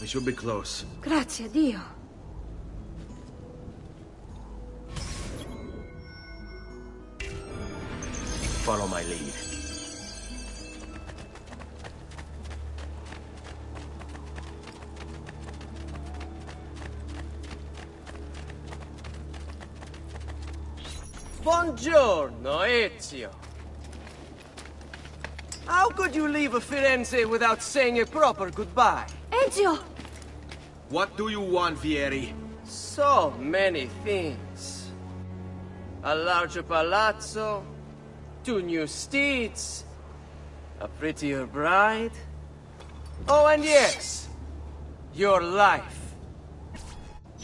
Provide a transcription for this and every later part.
We should be close. Grazie a Dio. Follow my lead. Buongiorno, Ezio. How could you leave Firenze without saying a proper goodbye? Ezio! What do you want, Vieri? So many things. A larger palazzo, 2 new steeds, a prettier bride. Oh, and yes, your life.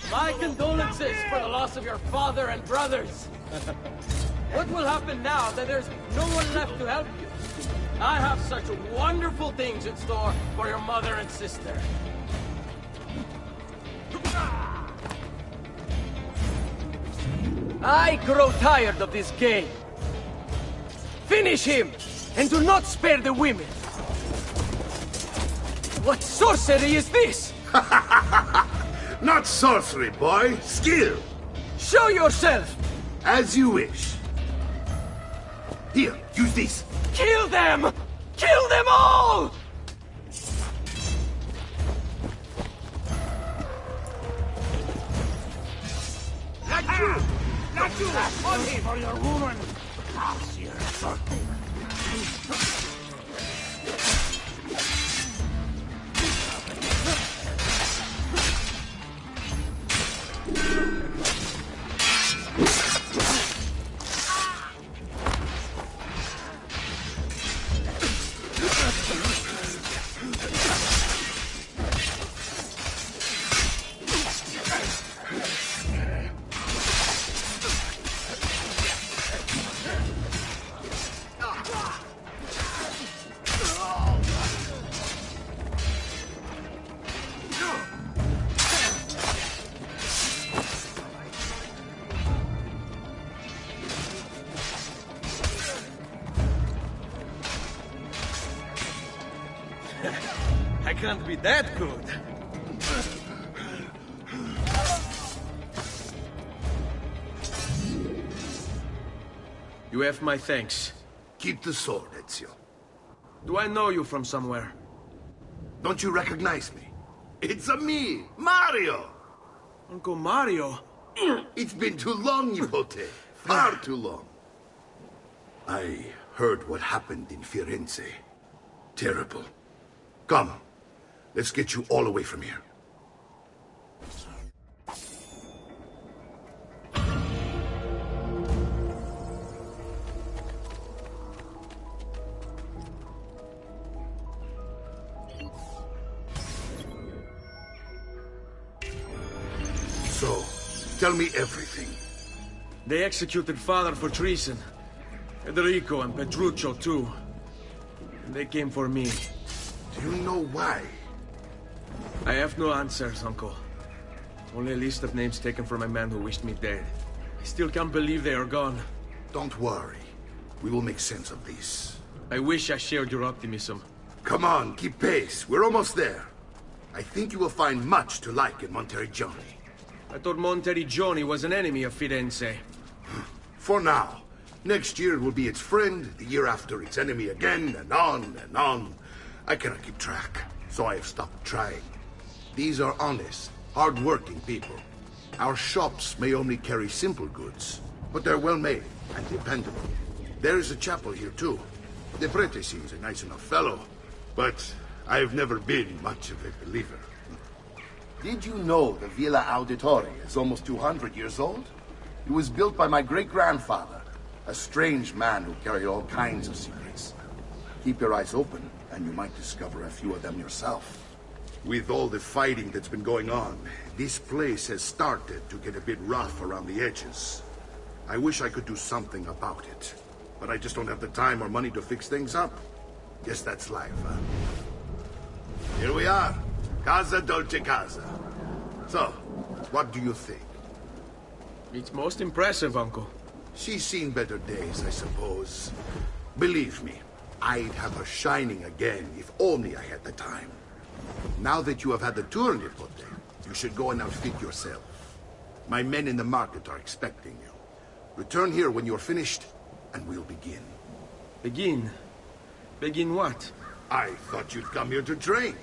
My condolences for the loss of your father and brothers. What will happen now that there's no one left to help you? I have such wonderful things in store for your mother and sister. I grow tired of this game. Finish him, and do not spare the women. What sorcery is this? Not sorcery, boy. Skill. Show yourself! As you wish. Here, use this. Kill them! Kill them all! Not you! On him! For your woman! How's your son? I can't be that good. You have my thanks. Keep the sword, Ezio. Do I know you from somewhere? Don't you recognize me? It's a me, Mario! Uncle Mario? It's been too long, Nipote. Far too long. I heard what happened in Firenze. Terrible. Come, let's get you all away from here. So, tell me everything. They executed father for treason. Federico and Petruccio, too. And they came for me. Do you know why? I have no answers, Uncle. Only a list of names taken from a man who wished me dead. I still can't believe they are gone. Don't worry. We will make sense of this. I wish I shared your optimism. Come on, keep pace. We're almost there. I think you will find much to like in Monteriggioni. I thought Monteriggioni was an enemy of Firenze. For now. Next year it will be its friend, the year after its enemy again, and on and on. I cannot keep track, so I have stopped trying. These are honest, hard-working people. Our shops may only carry simple goods, but they're well-made and dependable. There is a chapel here, too. The prete seems a nice enough fellow, but I've never been much of a believer. Did you know the Villa Auditore is almost 200 years old? It was built by my great-grandfather, a strange man who carried all kinds of secrets. Keep your eyes open, and you might discover a few of them yourself. With all the fighting that's been going on, this place has started to get a bit rough around the edges. I wish I could do something about it, but I just don't have the time or money to fix things up. Guess that's life, huh? Here we are. Casa Dolce Casa. So, what do you think? It's most impressive, Uncle. She's seen better days, I suppose. Believe me, I'd have her shining again if only I had the time. Now that you have had the tour, Nipote, you should go and outfit yourself. My men in the market are expecting you. Return here when you're finished, and we'll begin. Begin? Begin what? I thought you'd come here to train.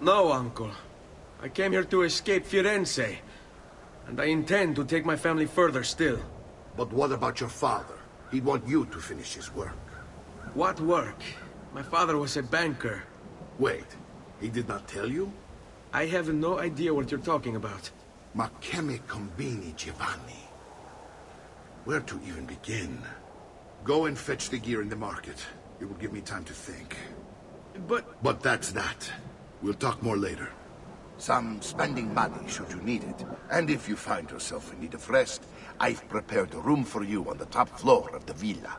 No, uncle. I came here to escape Firenze. And I intend to take my family further still. But what about your father? He'd want you to finish his work. What work? My father was a banker. Wait, he did not tell you? I have no idea what you're talking about. Ma che me combini, Giovanni? Where to even begin? Go and fetch the gear in the market. It will give me time to think. But that's that. We'll talk more later. Some spending money should you need it. And if you find yourself in need of rest, I've prepared a room for you on the top floor of the villa.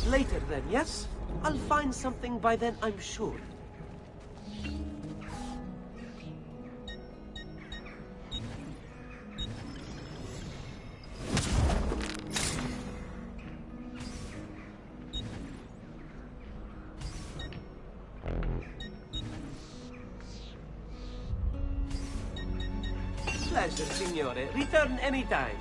Later then, yes? I'll find something by then, I'm sure. Pleasure, signore. Return anytime.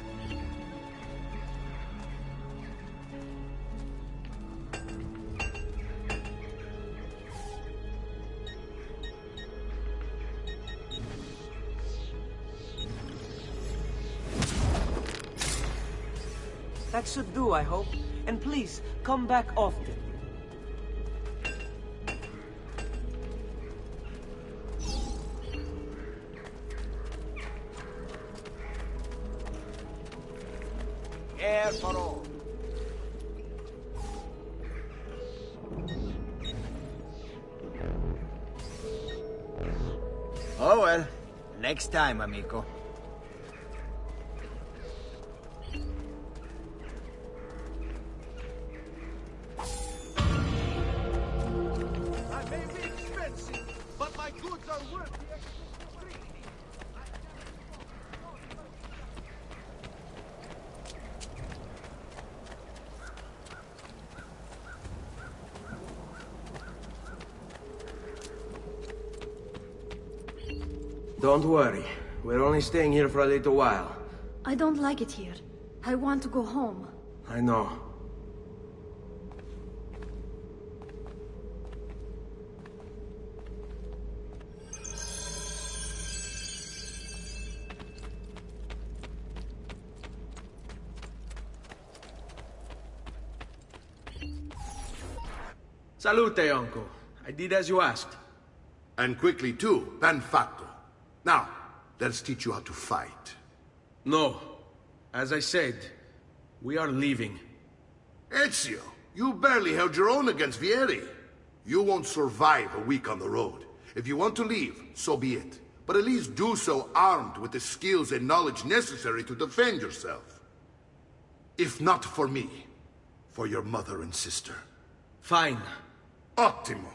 That should do, I hope. And please, come back often. Air for all. Oh well, next time, amico. Don't worry. We're only staying here for a little while. I don't like it here. I want to go home. I know. Salute, uncle. I did as you asked. And quickly too, ben fatto. Now, let's teach you how to fight. No. As I said, we are leaving. Ezio, you barely held your own against Vieri. You won't survive a week on the road. If you want to leave, so be it. But at least do so armed with the skills and knowledge necessary to defend yourself. If not for me, for your mother and sister. Fine. Ottimo.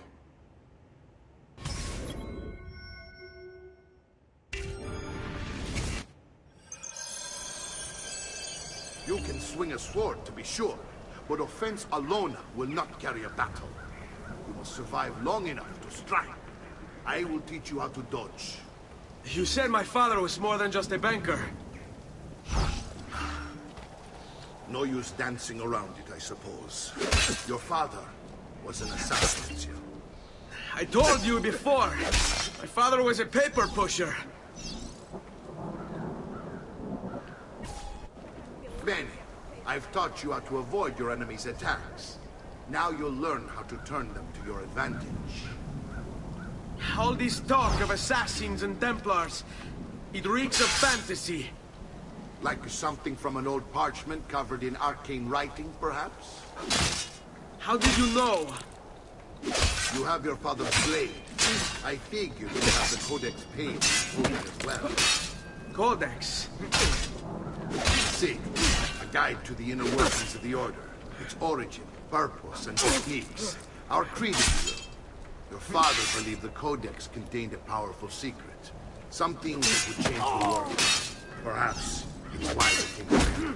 You can swing a sword, to be sure, but offense alone will not carry a battle. You must survive long enough to strike. I will teach you how to dodge. You said my father was more than just a banker. No use dancing around it, I suppose. Your father was an assassin, Ezio. I told you before. My father was a paper pusher. Bene, I've taught you how to avoid your enemy's attacks. Now you'll learn how to turn them to your advantage. All this talk of assassins and Templars, it reeks of fantasy. Like something from an old parchment covered in arcane writing, perhaps? How did you know? You have your father's blade. I figured you have the Codex page full as well. Codex? See, a guide to the inner workings of the Order. Its origin, purpose, and techniques. Our creed, if you will. Your father believed the Codex contained a powerful secret. Something that would change the world. Perhaps it's why it came here.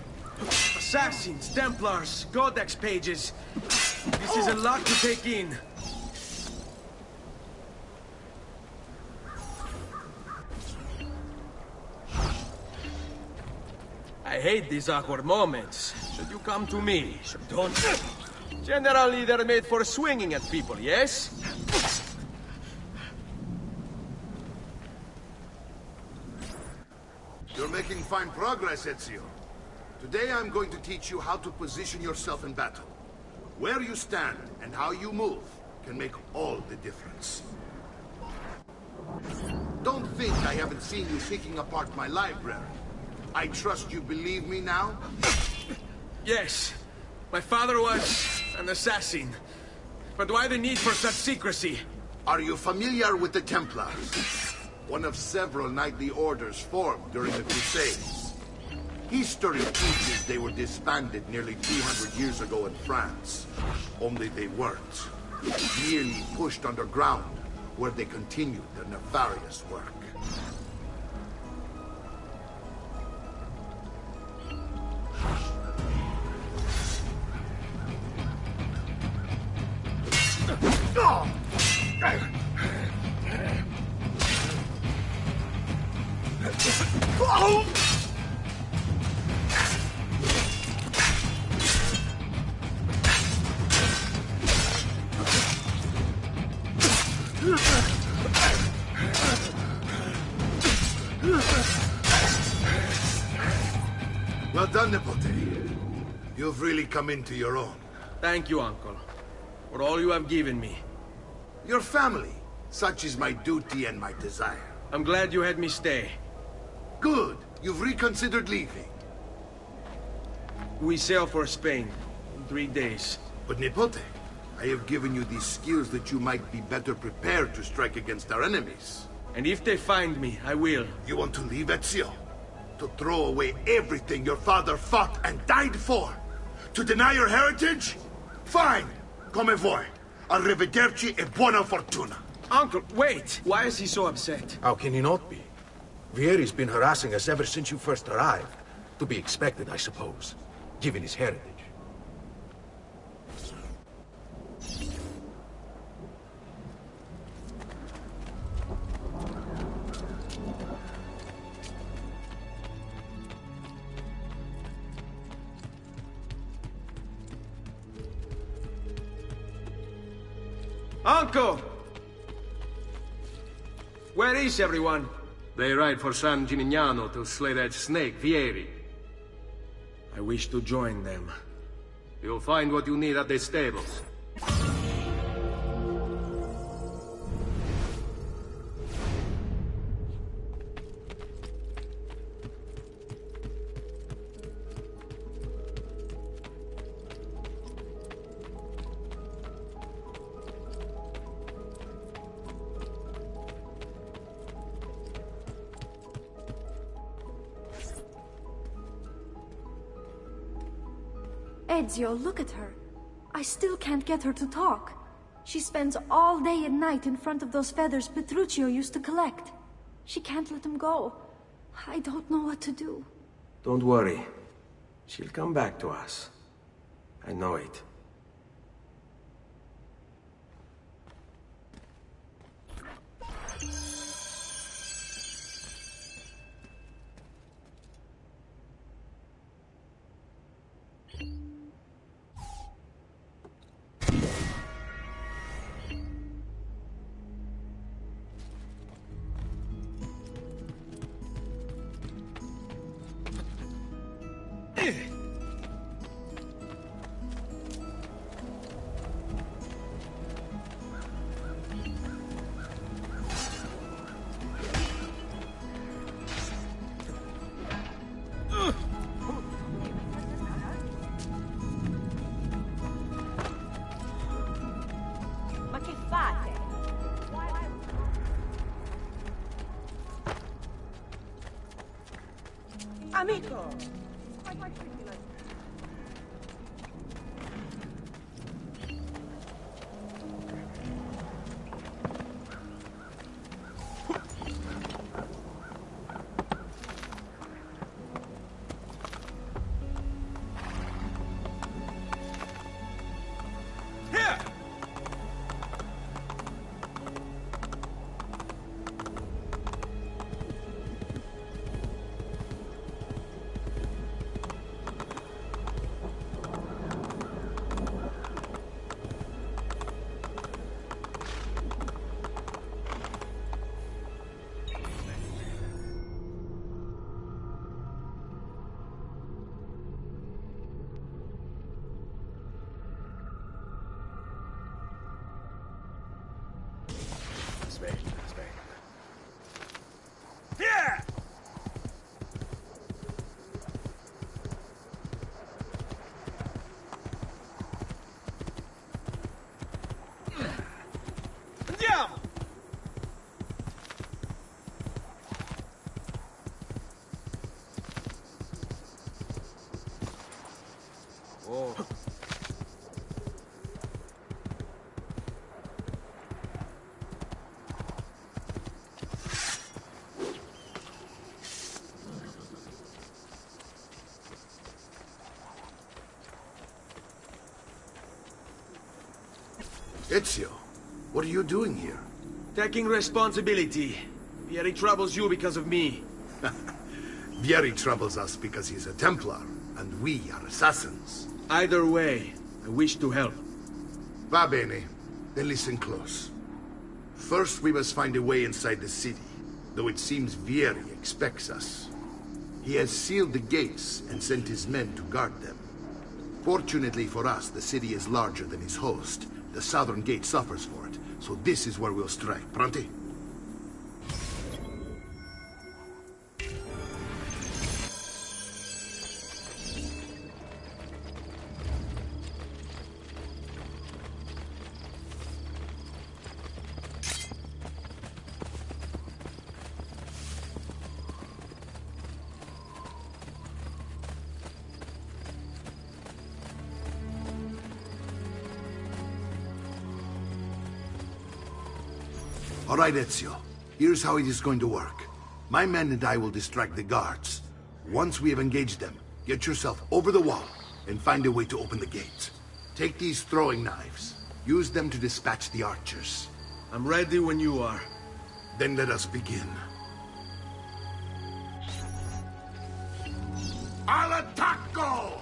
Assassins, Templars, Codex pages. This is a lot to take in. I hate these awkward moments. Should you come to me? Don't. Generally, they're made for swinging at people, yes? You're making fine progress, Ezio. Today I'm going to teach you how to position yourself in battle. Where you stand and how you move can make all the difference. Don't think I haven't seen you picking apart my library. I trust you believe me now? Yes. My father was an assassin. But why the need for such secrecy? Are you familiar with the Templars? One of several knightly orders formed during the Crusades. History teaches they were disbanded nearly 200 years ago in France. Only they weren't. Merely pushed underground, where they continued their nefarious work. Well done, Nipote. You've really come into your own. Thank you, Uncle, for all you have given me. Your family. Such is my duty and my desire. I'm glad you had me stay. Good. You've reconsidered leaving. We sail for Spain in 3 days. But Nipote, I have given you these skills that you might be better prepared to strike against our enemies. And if they find me, I will. You want to leave, Ezio? To throw away everything your father fought and died for? To deny your heritage? Fine. Come vuoi. Arrivederci e buona fortuna. Uncle, wait! Why is he so upset? How can he not be? Vieri's been harassing us ever since you first arrived. To be expected, I suppose, given his heritage. Uncle! Where is everyone? They ride for San Gimignano to slay that snake, Vieri. I wish to join them. You'll find what you need at the stables. Ezio, look at her. I still can't get her to talk. She spends all day and night in front of those feathers Petruchio used to collect. She can't let them go. I don't know what to do. Don't worry. She'll come back to us. I know it. Amico! Ezio, what are you doing here? Taking responsibility. Vieri troubles you because of me. Vieri troubles us because he's a Templar, and we are assassins. Either way, I wish to help. Va bene. Then listen close. First, we must find a way inside the city, though it seems Vieri expects us. He has sealed the gates and sent his men to guard them. Fortunately for us, the city is larger than its host. The southern gate suffers for it, so this is where we'll strike. Pronti? All right, Ezio. Here's how it is going to work. My men and I will distract the guards. Once we have engaged them, get yourself over the wall and find a way to open the gate. Take these throwing knives. Use them to dispatch the archers. I'm ready when you are. Then let us begin. Al attacco!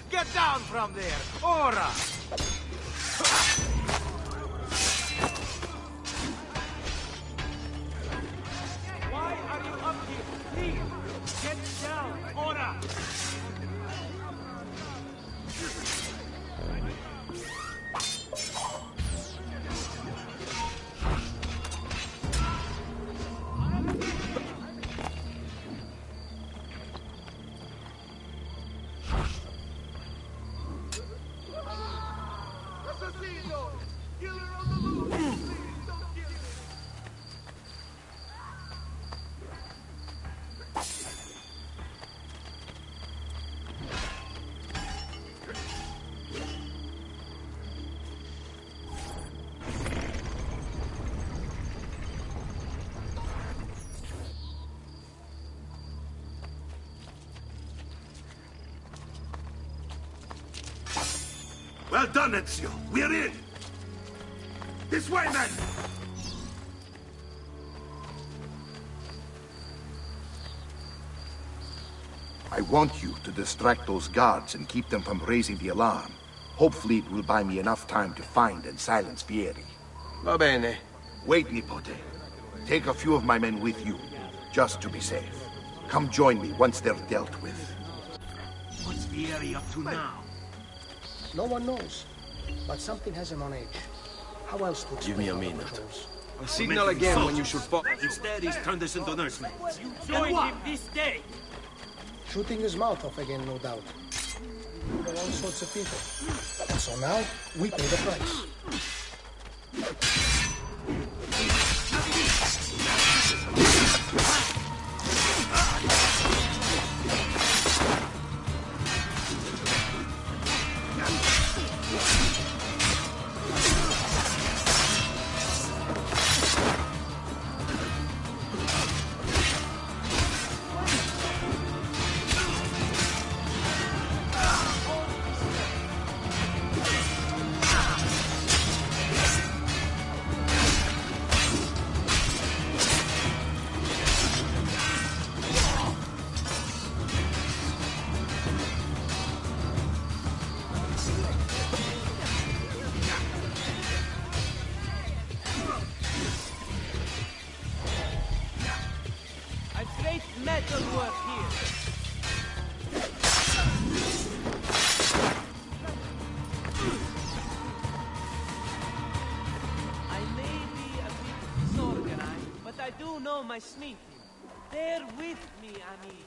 Get down from there! Ora! Why are you up here? Please, get down! Ora! Well done, Ezio. We're in. This way, men! I want you to distract those guards and keep them from raising the alarm. Hopefully it will buy me enough time to find and silence Vieri. Va bene. Wait, Nipote. Take a few of my men with you. just to be safe. Come join me once they're dealt with. What's Vieri up to now? No one knows, but something has him on edge. How else to explain Give me a our minute. patrols? I'll signal again when you should fall. Instead, he's turned us into nursemaid. You joined him this day. Shooting his mouth off again, no doubt. There are all sorts of people. And so now, we pay the price. Metalwork here. I may be a bit disorganized, but I do know my smithing. Bear with me, amici.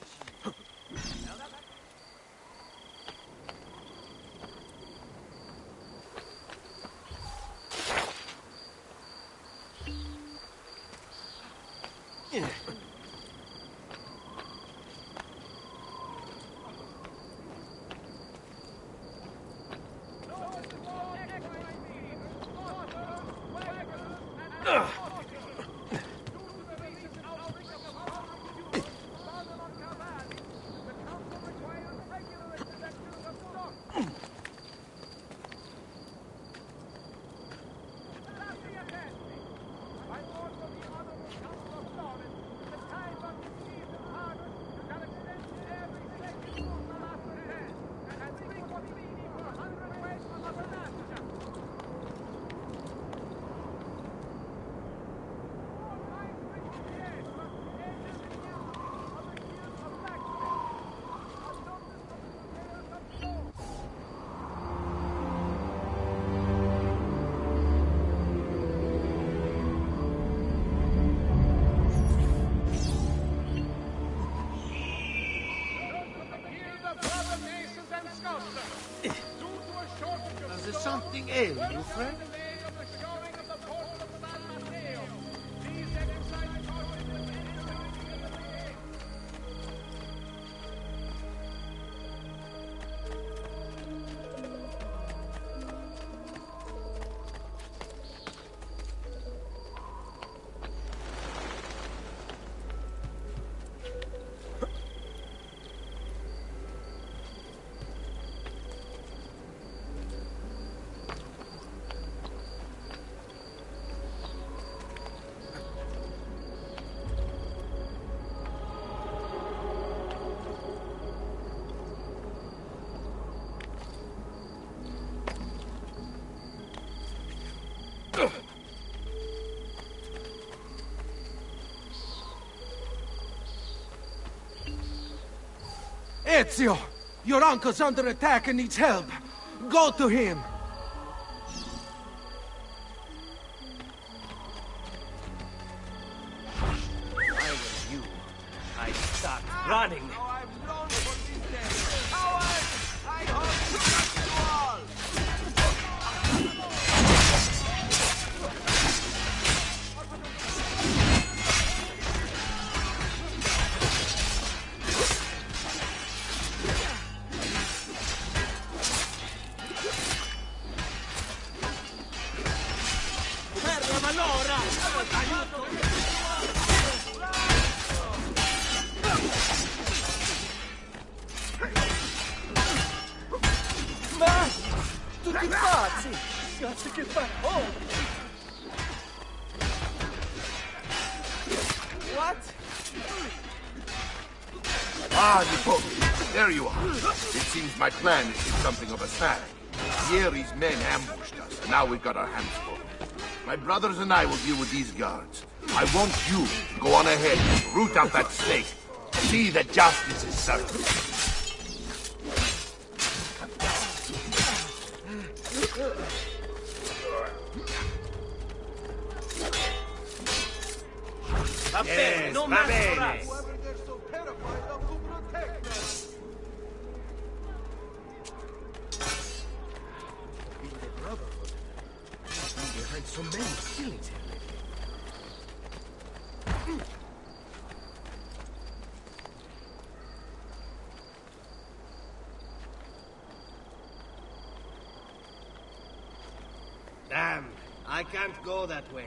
Does something ail you, friend? Ezio! Your uncle's under attack and needs help. Go to him! If I were you, I'd start running. Tutti pazzi! Cazzo che fa? Oh! What? Ah, Nipote, there you are. It seems my plan is something of a snag. Vieri's men ambushed us, and now we've got our hands full. My brothers and I will deal with these guards. I want you to go on ahead and root out that snake. See that justice is served. Va bene, no más for us. Behind so many killings here. Damn, I can't go that way.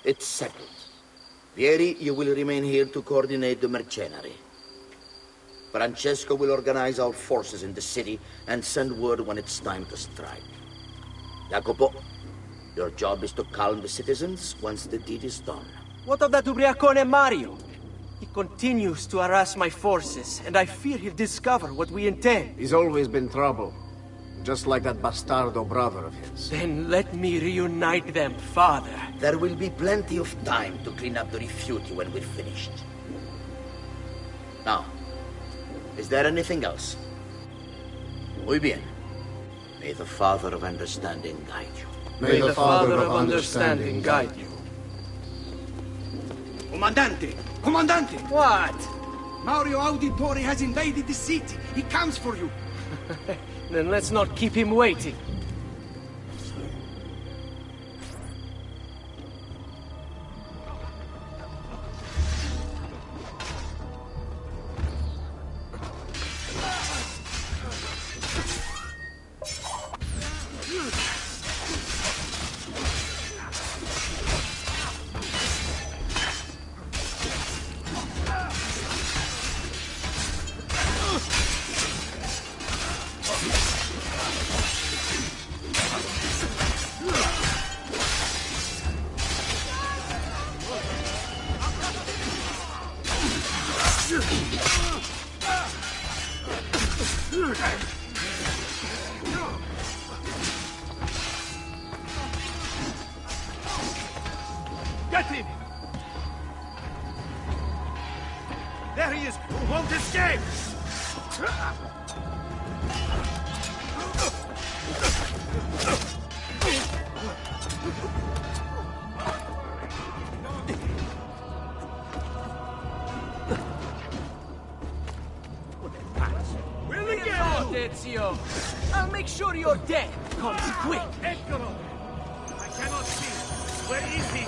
It's settled. Vieri, you will remain here to coordinate the mercenary. Francesco will organize our forces in the city and send word when it's time to strike. Jacopo, your job is to calm the citizens once the deed is done. What of that ubriacone Mario? He continues to harass my forces, and I fear he'll discover what we intend. He's always been trouble. Just like that bastardo brother of his. Then let me reunite them, father. There will be plenty of time to clean up the rifiuti when we're finished. Now, is there anything else? Muy bien. May the Father of Understanding guide you. May the Father of Understanding guide you. Comandante! Comandante! What? Mario Auditore has invaded the city. He comes for you. Then let's not keep him waiting. Get him! There he is! Who won't escape! Ezio, I'll make sure your death comes quick. Eccolo! I cannot see. Where is he?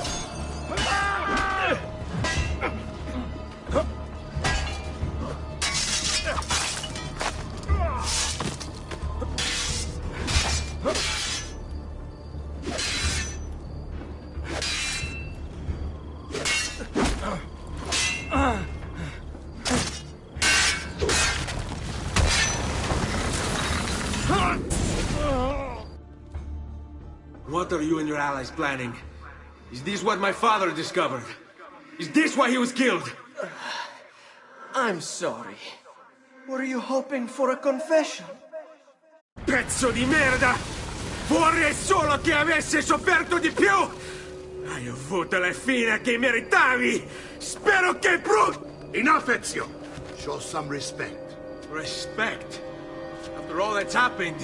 What are you and your allies planning? Is this what my father discovered? Is this why he was killed? I'm sorry. Were you hoping for a confession? Pezzo di merda! Vorrei solo che avesse sofferto di più! Hai avuto la fine che meritavi! Spero che Enough, Ezio! Show some respect. Respect? After all that's happened,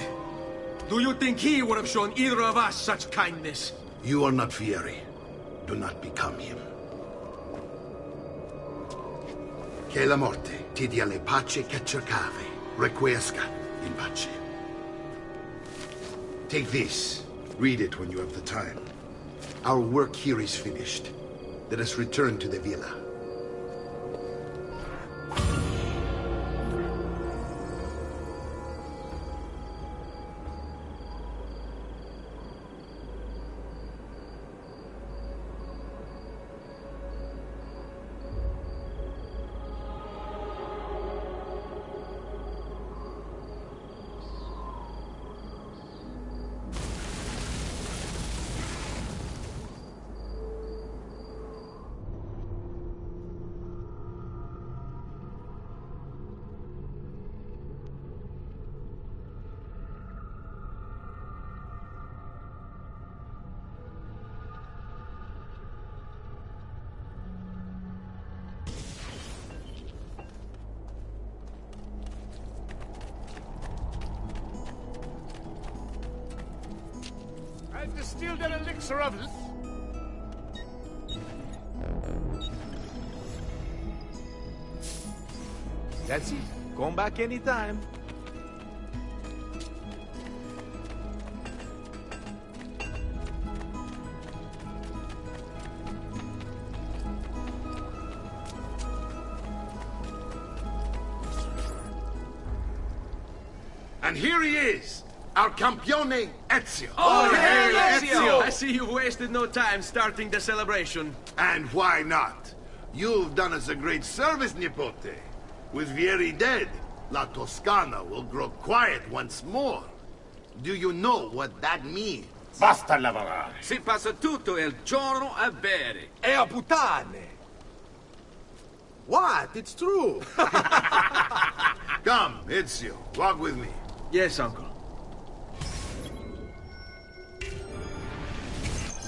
do you think he would have shown either of us such kindness? You are not Fieri. Do not become him. Che la morte ti dia le pace che cercavi. Requiescat in pace. Take this. Read it when you have the time. Our work here is finished. Let us return to the villa. I've distilled an elixir of... That's it. Come back anytime. And here he is, our campione Ezio. Oh, hey, Ezio! I see you've wasted no time starting the celebration. And why not? You've done us a great service, Nipote. With Vieri dead, La Toscana will grow quiet once more. Do you know what that means? Basta lavorare. Si passa tutto il giorno a bere. E a puttane! What? It's true! Come, Ezio, walk with me. Yes, uncle.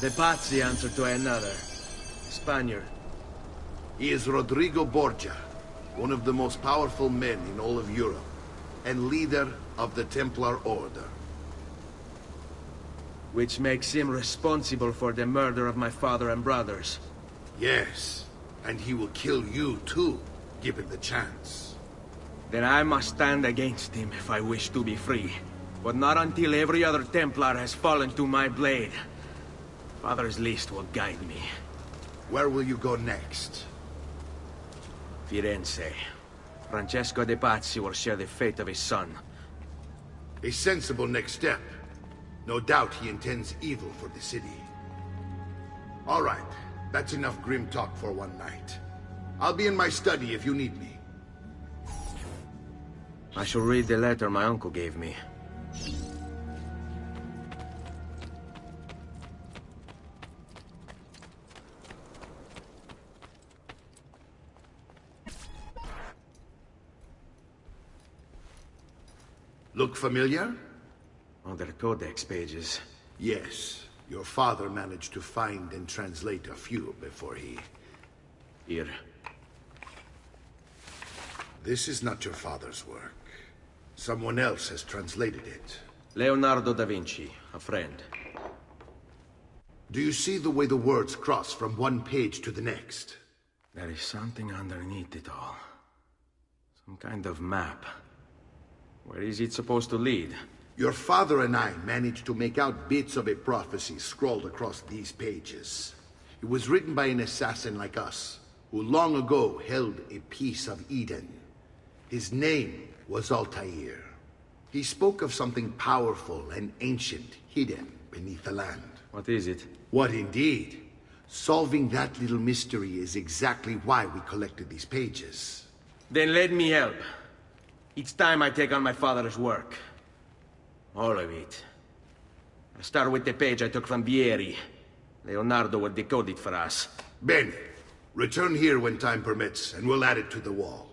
The Pazzi answer to another. Spaniard. He is Rodrigo Borgia, one of the most powerful men in all of Europe, and leader of the Templar Order. Which makes him responsible for the murder of my father and brothers. Yes, and he will kill you too, given the chance. Then I must stand against him if I wish to be free. But not until every other Templar has fallen to my blade. Father's list will guide me. Where will you go next? Firenze. Francesco de Pazzi will share the fate of his son. A sensible next step. No doubt he intends evil for the city. All right, that's enough grim talk for one night. I'll be in my study if you need me. I shall read the letter my uncle gave me. Look familiar? On their codex pages. Yes. Your father managed to find and translate a few before he... Here. This is not your father's work. Someone else has translated it. Leonardo da Vinci, a friend. Do you see the way the words cross from one page to the next? There is something underneath it all. Some kind of map. Where is it supposed to lead? Your father and I managed to make out bits of a prophecy scrawled across these pages. It was written by an assassin like us, who long ago held a piece of Eden. His name was Altair. He spoke of something powerful and ancient hidden beneath the land. What is it? What indeed? Solving that little mystery is exactly why we collected these pages. Then let me help. It's time I take on my father's work. All of it. I'll start with the page I took from Vieri. Leonardo will decode it for us. Bene. Return here when time permits, and we'll add it to the wall.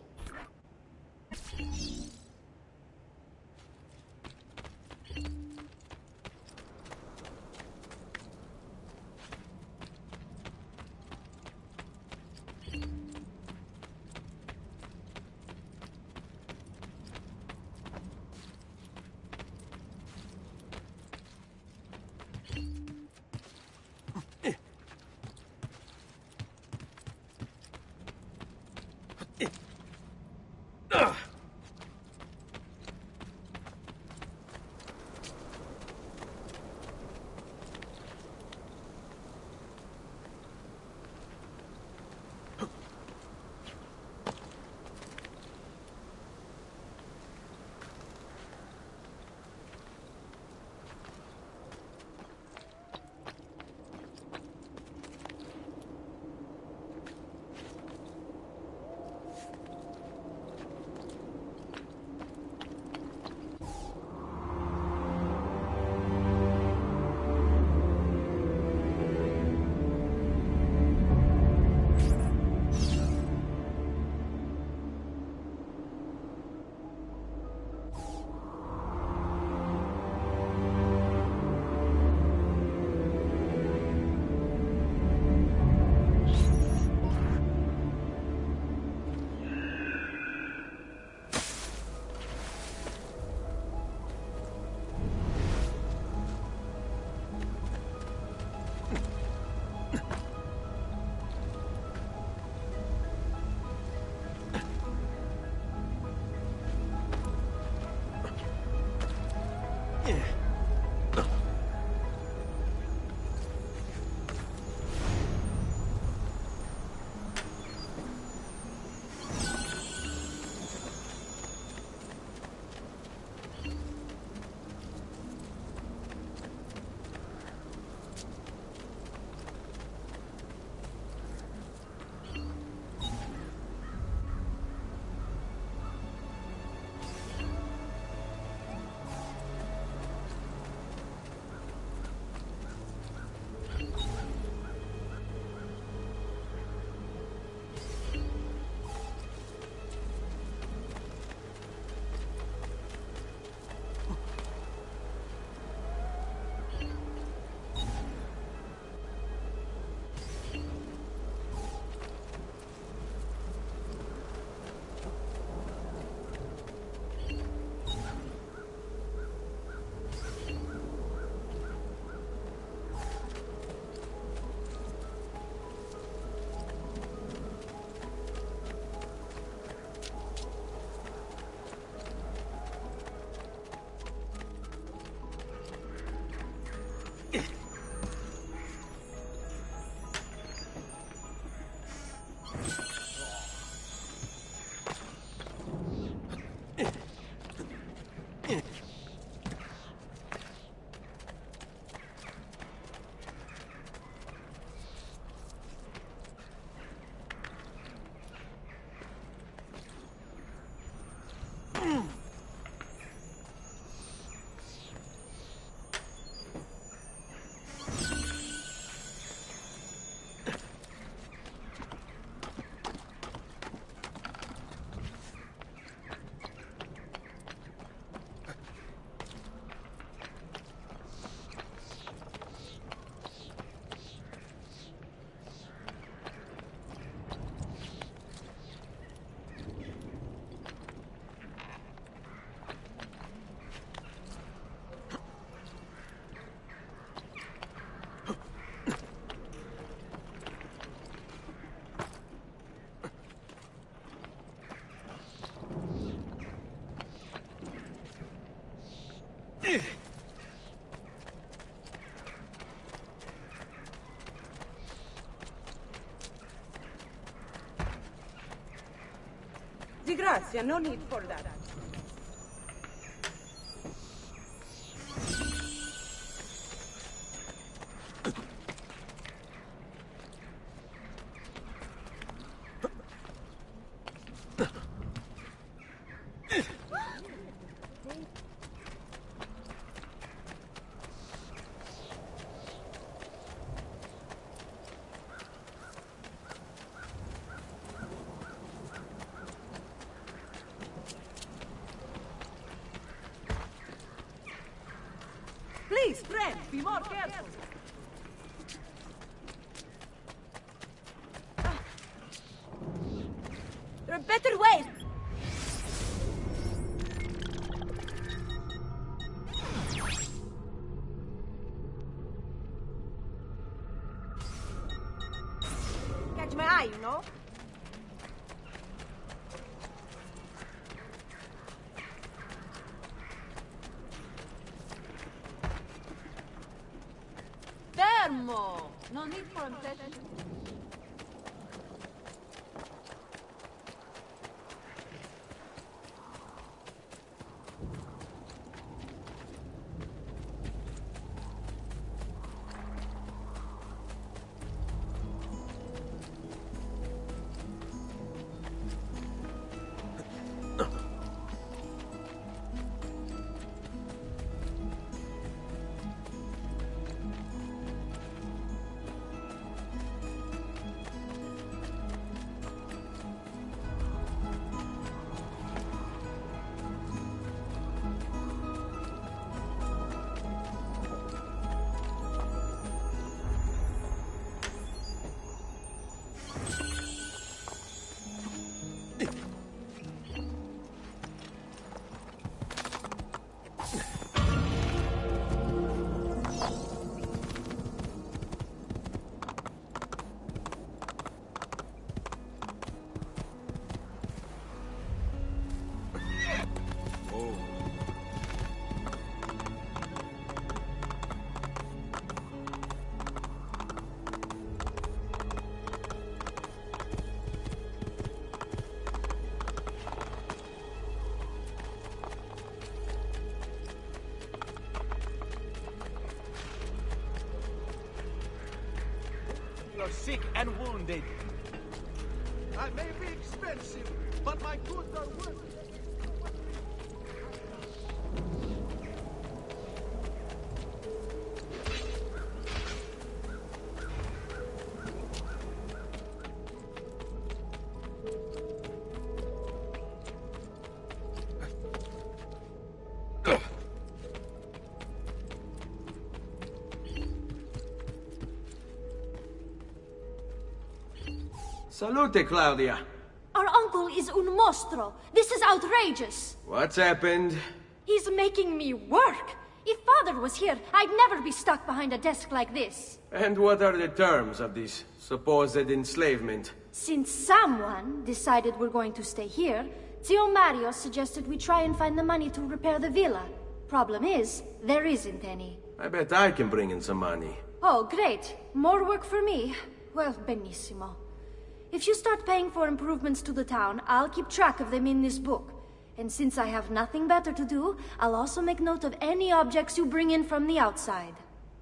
Di grazia, no need for that. Friend, be more careful. There are better ways. Catch my eye, you know? Fermo! No need for obsession. You're sick and wounded. I may be expensive, but my goods are worth it. Salute, Claudia. Our uncle is un mostro. This is outrageous. What's happened? He's making me work. If Father was here, I'd never be stuck behind a desk like this. And what are the terms of this supposed enslavement? Since someone decided we're going to stay here, Zio Mario suggested we try and find the money to repair the villa. Problem is, there isn't any. I bet I can bring in some money. Oh, great. More work for me. Well, benissimo. If you start paying for improvements to the town, I'll keep track of them in this book. And since I have nothing better to do, I'll also make note of any objects you bring in from the outside.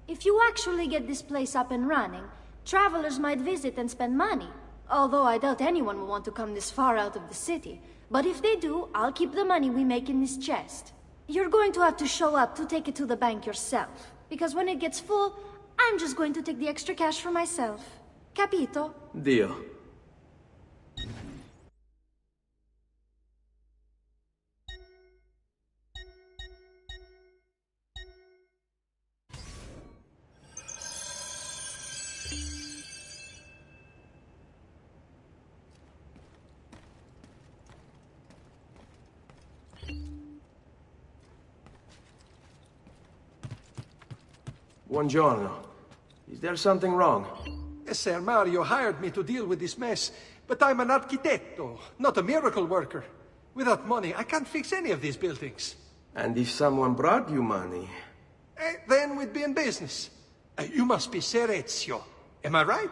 If you actually get this place up and running, travelers might visit and spend money. Although I doubt anyone will want to come this far out of the city. But if they do, I'll keep the money we make in this chest. You're going to have to show up to take it to the bank yourself. Because when it gets full, I'm just going to take the extra cash for myself. Capito? Deal. Buongiorno. Is there something wrong? Ser Mario hired me to deal with this mess, but I'm an architetto, not a miracle worker. Without money, I can't fix any of these buildings. And if someone brought you money? Then we'd be in business. You must be Ser Ezio. Am I right?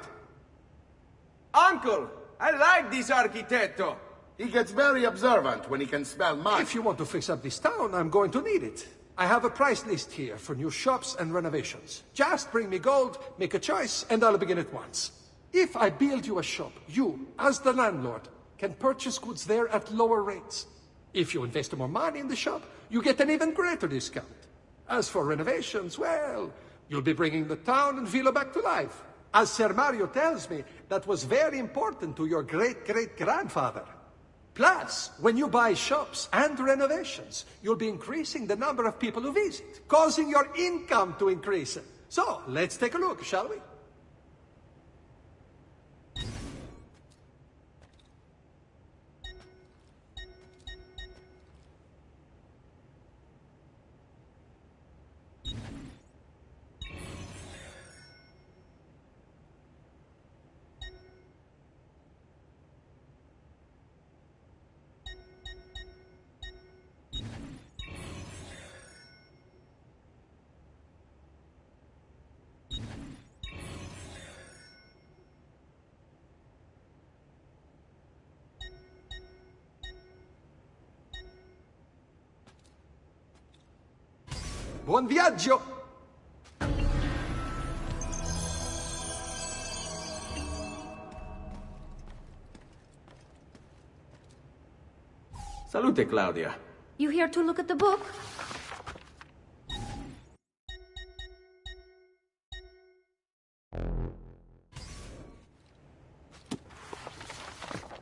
Uncle! I like this architetto! He gets very observant when he can smell money. If you want to fix up this town, I'm going to need it. I have a price list here for new shops and renovations. Just bring me gold, make a choice, and I'll begin at once. If I build you a shop, you, as the landlord, can purchase goods there at lower rates. If you invest more money in the shop, you get an even greater discount. As for renovations, well, you'll be bringing the town and villa back to life. As Ser Mario tells me, that was very important to your great-great-grandfather. Plus, when you buy shops and renovations, you'll be increasing the number of people who visit, causing your income to increase. So, let's take a look, shall we? Buon viaggio! Salute, Claudia. You here to look at the book?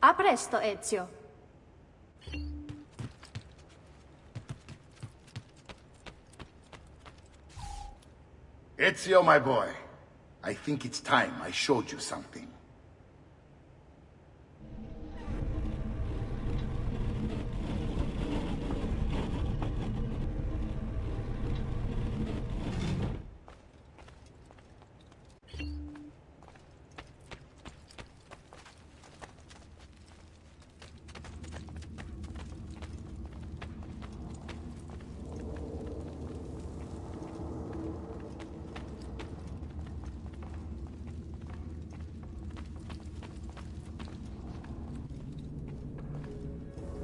A presto, Ezio. Ezio, my boy, I think it's time I showed you something.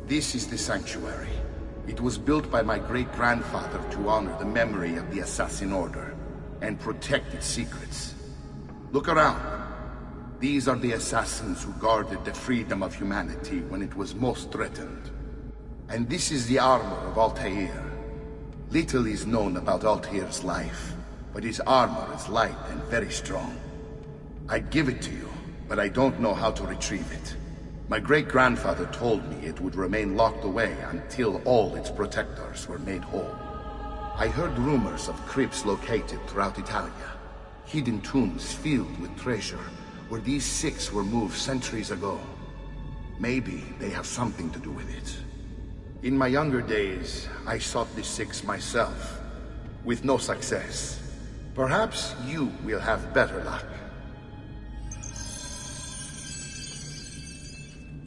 This is the sanctuary. It was built by my great-grandfather to honor the memory of the Assassin Order and protect its secrets. Look around. These are the assassins who guarded the freedom of humanity when it was most threatened. And this is the armor of Altair. Little is known about Altair's life, but his armor is light and very strong. I'd give it to you, but I don't know how to retrieve it. My great-grandfather told me it would remain locked away until all its protectors were made whole. I heard rumors of crypts located throughout Italia, hidden tombs filled with treasure, where these six were moved centuries ago. Maybe they have something to do with it. In my younger days, I sought the six myself, with no success. Perhaps you will have better luck.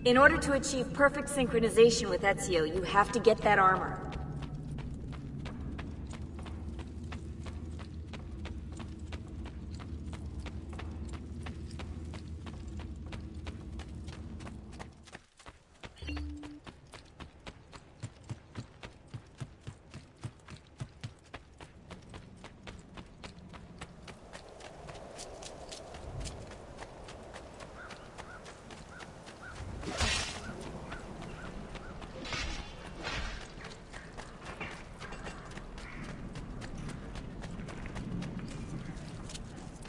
In order to achieve perfect synchronization with Ezio, you have to get that armor.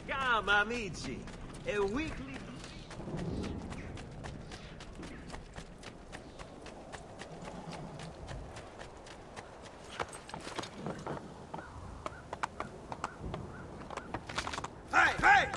Come, amici. A weekly... Hey, hey!